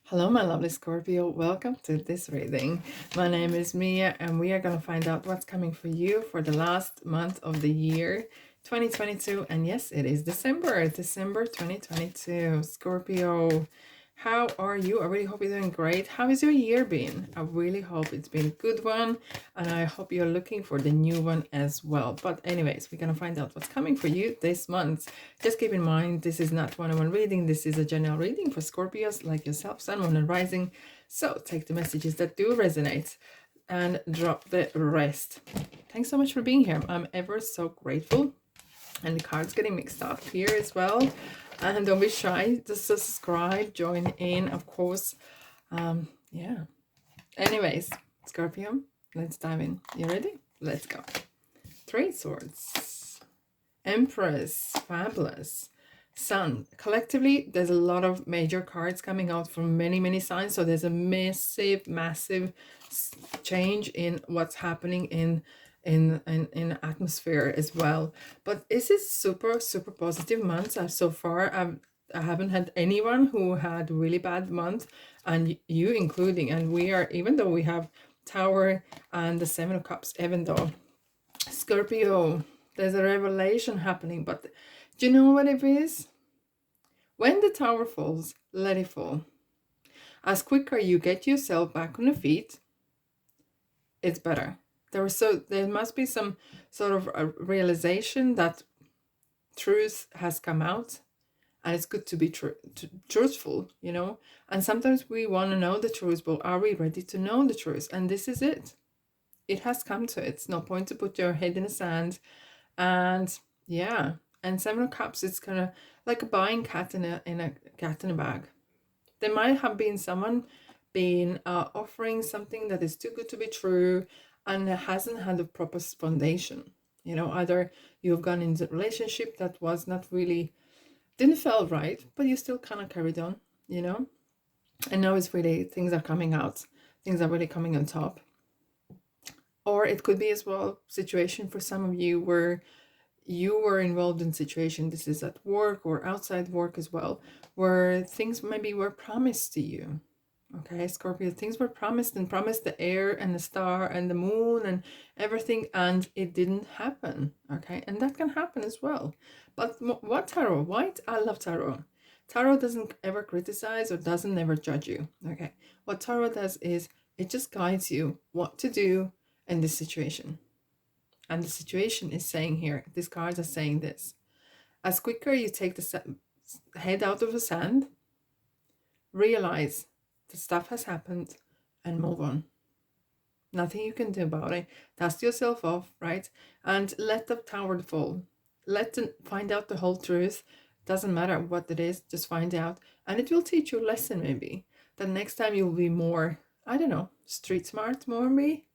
Hello, my lovely Scorpio. Welcome to this reading. My name is Mia, and we are going to find out what's coming for you for the last month of the year 2022. And yes, it is December 2022. Scorpio, how are you? I really hope you're doing great. How has your year been? I really hope it's been a good one, and I hope you're looking for the new one as well. But anyways, we're going to find out what's coming for you this month. Just keep in mind, this is not one-on-one reading. This is a general reading for Scorpios like yourself, Sun, Moon, and Rising. So take the messages that do resonate and drop the rest. Thanks so much for being here. I'm ever so grateful. And the cards getting mixed up here as well. And don't be shy. Just subscribe, join in, of course. Yeah. Anyways, Scorpio, let's dive in. You ready? Let's go. Three Swords. Empress. Fabulous. Sun. Collectively, there's a lot of major cards coming out from many signs. So there's a massive change in what's happening in atmosphere as well. But this is super positive months. So far I haven't had anyone who had really bad month, and you including. And we are, even though we have Tower and the Seven of Cups, even though Scorpio, there's a revelation happening. But do you know what it is? When the Tower falls, let it fall. As quicker you get yourself back on the feet, it's better. There must be some sort of a realization that truth has come out, and it's good to be truthful, you know. And sometimes we want to know the truth, but are we ready to know the truth? And this is it. It has come to it. It's no point to put your head in the sand. And yeah, and Seven of Cups, it's kind of like a buying cat in a cat in a bag. There might have been someone been offering something that is too good to be true, and hasn't had a proper foundation. You know, either you've gone into a relationship that was not really, didn't feel right, but you still kind of carried on, you know. And now it's really, things are coming out. Things are really coming on top. Or it could be as well situation for some of you where you were involved in situation, this is at work or outside work as well, where things maybe were promised to you. Okay, Scorpio, things were promised the air and the star and the moon and everything, and it didn't happen. Okay, and that can happen as well. But what tarot? White, I love tarot. Tarot doesn't ever criticize or doesn't ever judge you. Okay, what tarot does is it just guides you what to do in this situation. And the situation is saying here, these cards are saying this: as quicker you take the head out of the sand, realize the stuff has happened, and move on. Nothing you can do about it. Dust yourself off, right? And let the tower fall. Find out the whole truth. Doesn't matter what it is, just find out. And it will teach you a lesson, maybe. That next time you'll be more, I don't know, street smart, more me.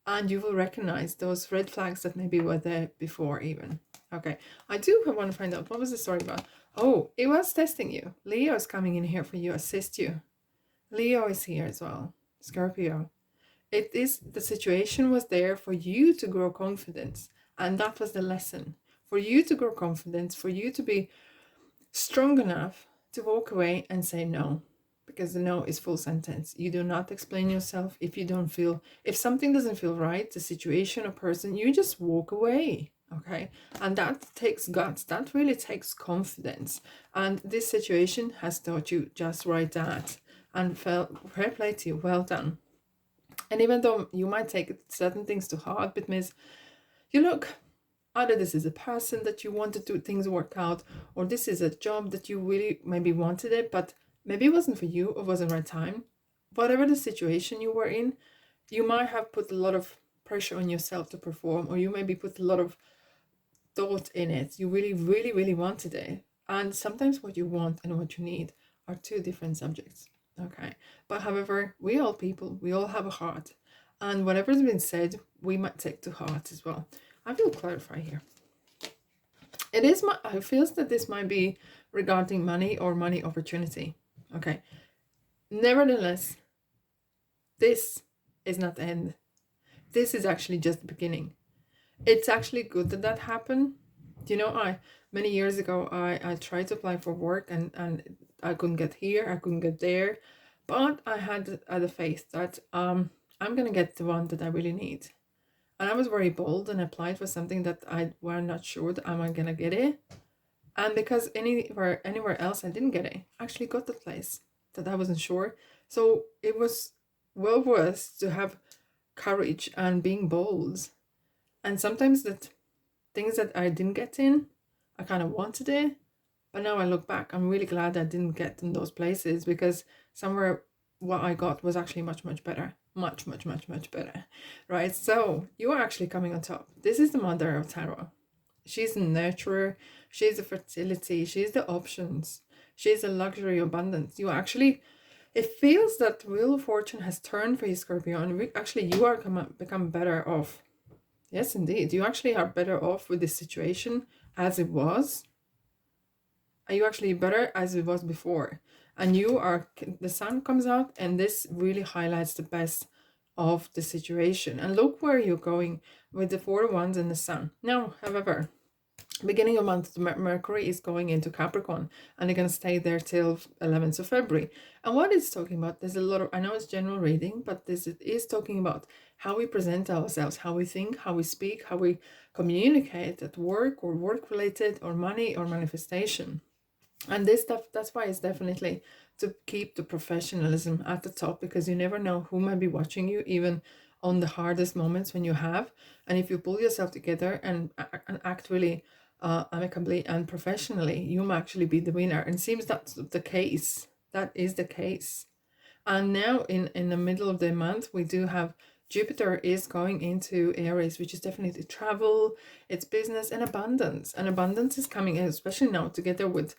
And you will recognize those red flags that maybe were there before even. Okay, I do want to find out, what was the story about? Oh, it was testing you. Leo is coming in here for you, assist you. Leo is here as well. Scorpio. It is, the situation was there for you to grow confidence. And that was the lesson. For you to grow confidence, for you to be strong enough to walk away and say no. Because the no is full sentence. You do not explain yourself if you don't feel, if something doesn't feel right, the situation or person, you just walk away. Okay, and that takes guts. That really takes confidence. And this situation has taught you just right that. And fair play to you. Well done. And even though you might take certain things to heart, but miss, you look, either this is a person that you wanted to things work out, or this is a job that you really maybe wanted it, but maybe it wasn't for you or wasn't the right time. Whatever the situation you were in, you might have put a lot of pressure on yourself to perform, or you maybe put a lot of thought in it. You really wanted it. And sometimes what you want and what you need are two different subjects. Okay. But however, we all people, we all have a heart. And whatever's been said, we might take to heart as well. I will clarify here. It is I feel that this might be regarding money or money opportunity. Okay. Nevertheless, this is not the end. This is actually just the beginning. It's actually good that that happened. You know, many years ago, I tried to apply for work and I couldn't get here, I couldn't get there. But I had the faith that I'm gonna get the one that I really need. And I was very bold and applied for something that I were not sure that I'm gonna get it. And because anywhere else I didn't get it, I actually got the place that I wasn't sure. So it was well worth to have courage and being bold. And sometimes that things that I didn't get in, I kind of wanted it, but now I look back, I'm really glad I didn't get in those places, because somewhere what I got was actually much, much better. Much, much, much, much better. Right? So you are actually coming on top. This is the mother of tarot. She's the nurturer. She's the fertility. She's the options. She's the luxury abundance. You actually, it feels that Wheel of Fortune has turned for you, Scorpio, and actually you are become better off. Yes, indeed. You actually are better off with this situation as it was. Are you actually better as it was before? And you are, the sun comes out, and this really highlights the best of the situation. And look where you're going with the 4 wands and the sun. Now, however, beginning of month, Mercury is going into Capricorn, and they're going to stay there till 11th of February. And what it's talking about, there's a lot of, I know it's general reading, but this is talking about how we present ourselves, how we think, how we speak, how we communicate at work or work related or money or manifestation. And this stuff, that's why it's definitely to keep the professionalism at the top, because you never know who might be watching you, even on the hardest moments when you have. And if you pull yourself together and act really amicably and professionally, you might actually be the winner. And it seems that's the case. That is the case. And now in the middle of the month, we do have Jupiter is going into Aries, which is definitely travel, it's business and abundance. And abundance is coming, especially now together with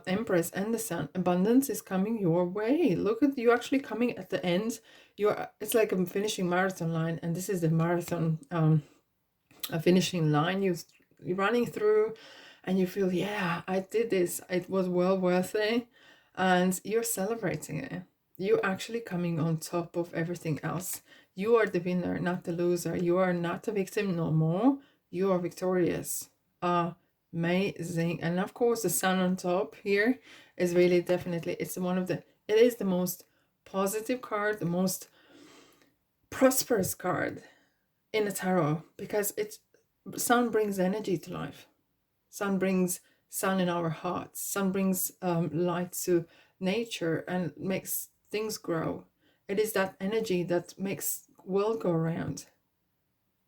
Empress and the Sun. Abundance is coming your way. Look at you actually coming at the end. It's like a finishing marathon line, and this is the marathon, a finishing line. You're running through, and you feel, yeah, I did this. It was well worth it, and you're celebrating it. You're actually coming on top of everything else. You are the winner, not the loser. You are not a victim no more. You are victorious. Amazing. And of course, the sun on top here is really definitely, it is the most positive card, the most prosperous card in the tarot, because sun brings energy to life. Sun brings sun in our hearts. Sun brings light to nature and makes things grow. It is that energy that makes world go around.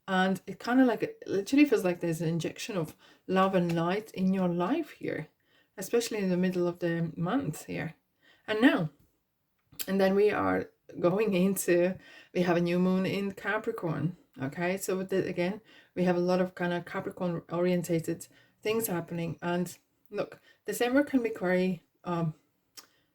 And it kind of like, it literally feels like there's an injection of love and light in your life here, especially in the middle of the month here. And now, and then we are going into, we have a new moon in Capricorn. Okay, so with it again, we have a lot of kind of Capricorn orientated things happening. And look, December can be very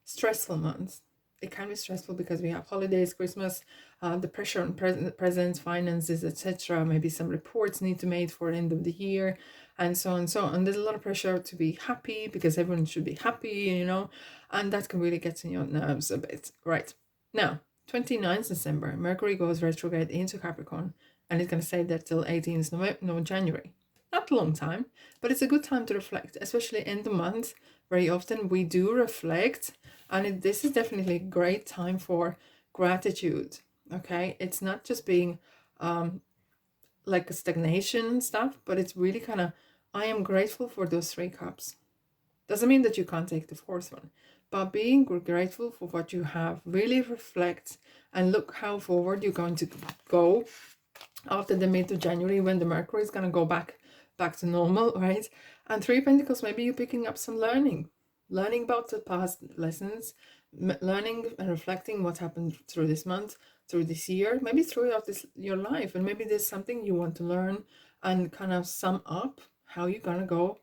stressful month. It can be stressful because we have holidays, Christmas, the pressure on presents, finances, etc. Maybe some reports need to be made for the end of the year, and so on and so on. And there's a lot of pressure to be happy because everyone should be happy, and that can really get in your nerves a bit. Right. Now, 29th December, Mercury goes retrograde into Capricorn, and it's going to stay there till 18th January. Not a long time, but it's a good time to reflect, especially in the month. Very often we do reflect, and this is definitely a great time for gratitude. Okay, it's not just being like a stagnation stuff, but it's really kind of, I am grateful for those 3 cups. Doesn't mean that you can't take the 4th one, but being grateful for what you have, really reflect and look how forward you're going to go after the mid of January, when the Mercury is going to go back to normal, right? And 3 Pentacles, maybe you're picking up some learning about the past lessons, learning and reflecting what happened through this month, through this year, maybe throughout your life. And maybe there's something you want to learn and kind of sum up how you're going to go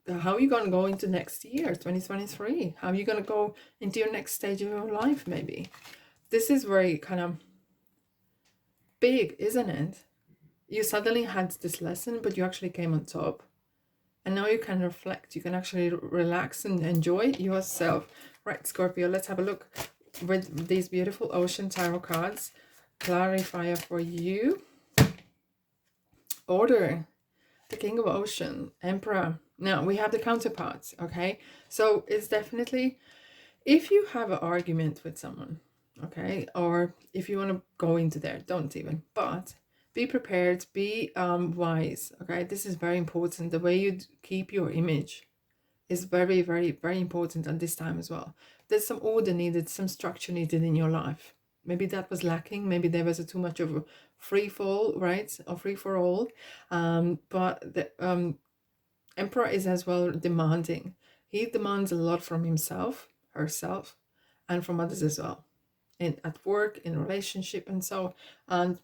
into next year, 2023. How are you going to go into your next stage of your life, maybe. This is very kind of big, isn't it? You suddenly had this lesson, but you actually came on top. And now you can reflect. You can actually relax and enjoy yourself. Right, Scorpio, let's have a look with these beautiful Ocean Tarot cards. Clarifier for you. Order. The King of Ocean. Emperor. Now, we have the counterparts, okay? So it's definitely, If you have an argument with someone, okay, or if you want to go into there, don't even, but be prepared, be wise, okay? This is very important. The way you keep your image is very, very, very important at this time as well. There's some order needed, some structure needed in your life. Maybe that was lacking. Maybe there was too much of a free fall, right? Or free for all. But the Emperor is as well demanding. He demands a lot from himself, herself, and from others as well. At work, in relationship, and so. And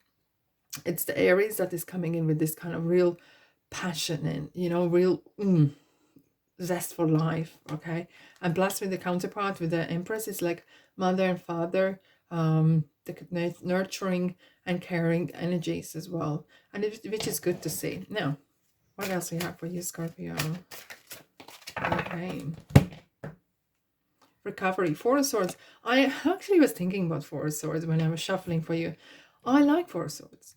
it's the Aries that is coming in with this kind of real passion and, real zest for life, okay? And plus with the counterpart with the Empress, is like mother and father, the nurturing and caring energies as well, and which is good to see. Now, what else we have for you, Scorpio? Okay. Recovery, Four of Swords. I actually was thinking about Four of Swords when I was shuffling for you. I like Four of Swords.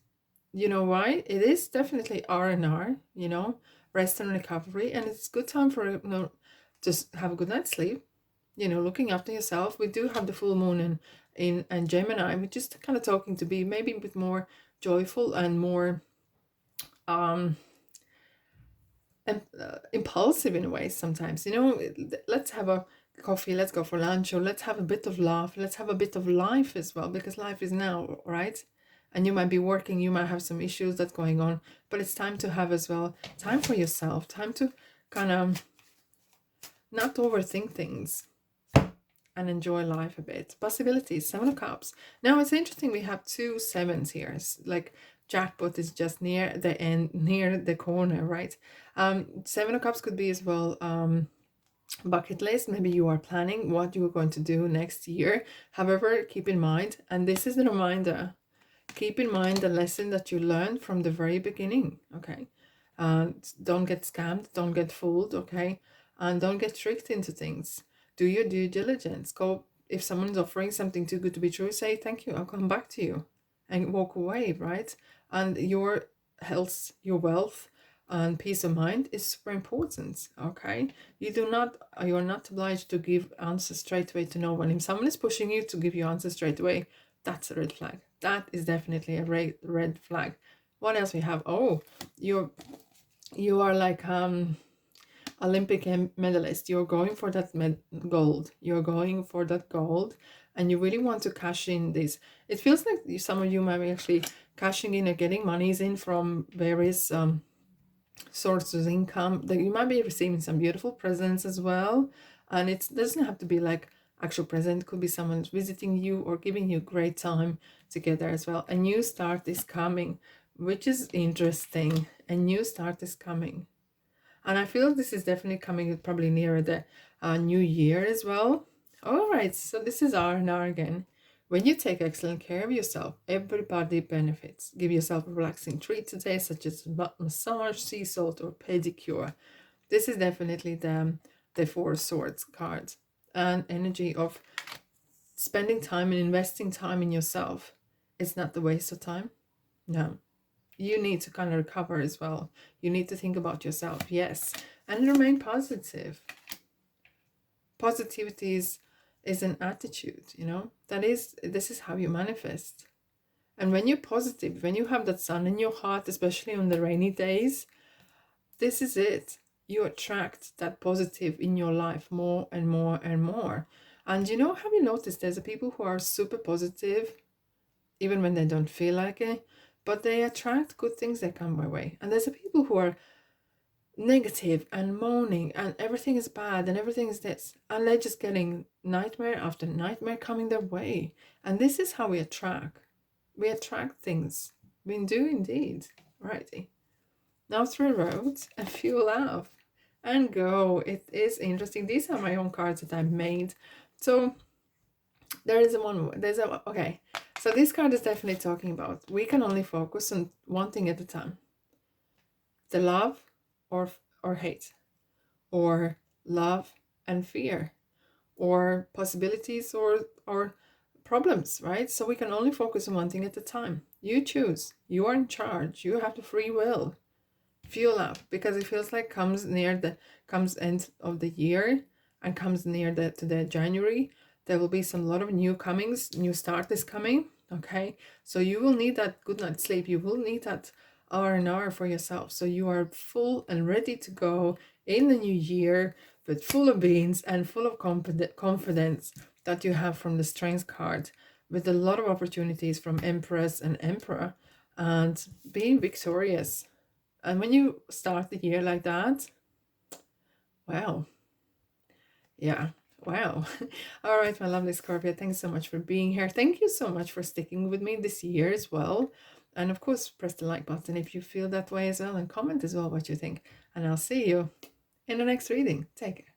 You know why? It is definitely R&R, rest and recovery, and it's good time for just have a good night's sleep. Looking after yourself. We do have the full moon in Gemini, which is kind of talking to be maybe a bit more joyful and more impulsive in a way sometimes. Let's have a coffee, let's go for lunch, or let's have a bit of laugh, let's have a bit of life as well, because life is now, right? And you might be working, you might have some issues that's going on, but it's time to have as well time for yourself, time to kind of not overthink things and enjoy life a bit. Possibilities, Seven of Cups. Now it's interesting, we have two sevens here. It's like jackpot is just near the end, near the corner, right? Seven of Cups could be as well bucket list. Maybe you are planning what you are going to do next year. However, keep in mind, and this is a reminder, keep in mind the lesson that you learned from the very beginning, okay? Don't get scammed, don't get fooled, okay? And don't get tricked into things. Do your due diligence. Go, if someone's offering something too good to be true, say thank you, I'll come back to you, and walk away, right? And your health, your wealth, and peace of mind is super important, okay? You're not obliged to give answers straight away to no one. If someone is pushing you to give you answers straight away, that's a red flag. That is definitely a red flag. What else we have? Oh, you are like Olympic medalist. You're going for that gold. You're going for that gold, and you really want to cash in this. It feels like some of you might be actually cashing in or getting monies in from various sources of income. That you might be receiving some beautiful presents as well, and it doesn't have to be like actual present. It could be someone visiting you or giving you great time together as well. A new start is coming, which is interesting. A new start is coming. And I feel this is definitely coming probably nearer the new year as well. All right, so this is R&R again. When you take excellent care of yourself, everybody benefits. Give yourself a relaxing treat today, such as massage, sea salt, or pedicure. This is definitely the Four of Swords card. And energy of spending time and investing time in yourself. It's not the waste of time. No. You need to kind of recover as well. You need to think about yourself, yes. And remain positive. Positivity is an attitude, this is how you manifest. And when you're positive, when you have that sun in your heart, especially on the rainy days, this is it. You attract that positive in your life more and more and more. And have you noticed there's people who are super positive even when they don't feel like it, but they attract good things that come my way. And there's people who are negative and moaning and everything is bad and everything is this, and they're just getting nightmare after nightmare coming their way. And this is how we attract things. We do indeed. Righty, now through roads and fuel out and go. It is interesting. These are my own cards that I made. So okay, so this card is definitely talking about we can only focus on one thing at a time. The love or hate, or love and fear, or possibilities or problems, right? So we can only focus on one thing at a time. You choose. You are in charge. You have the free will. Fuel up, because it feels like comes end of the year, and comes near to the January, there will be some lot of new comings, new start is coming. Okay, so you will need that good night's sleep. You will need that R&R for yourself, so you are full and ready to go in the new year, but full of beans and full of confidence that you have from the Strength card, with a lot of opportunities from Empress and Emperor, and being victorious. And when you start the year like that, wow, yeah, wow. All right, my lovely Scorpio, thanks so much for being here. Thank you so much for sticking with me this year as well. And of course, press the like button if you feel that way as well, and comment as well what you think. And I'll see you in the next reading. Take care.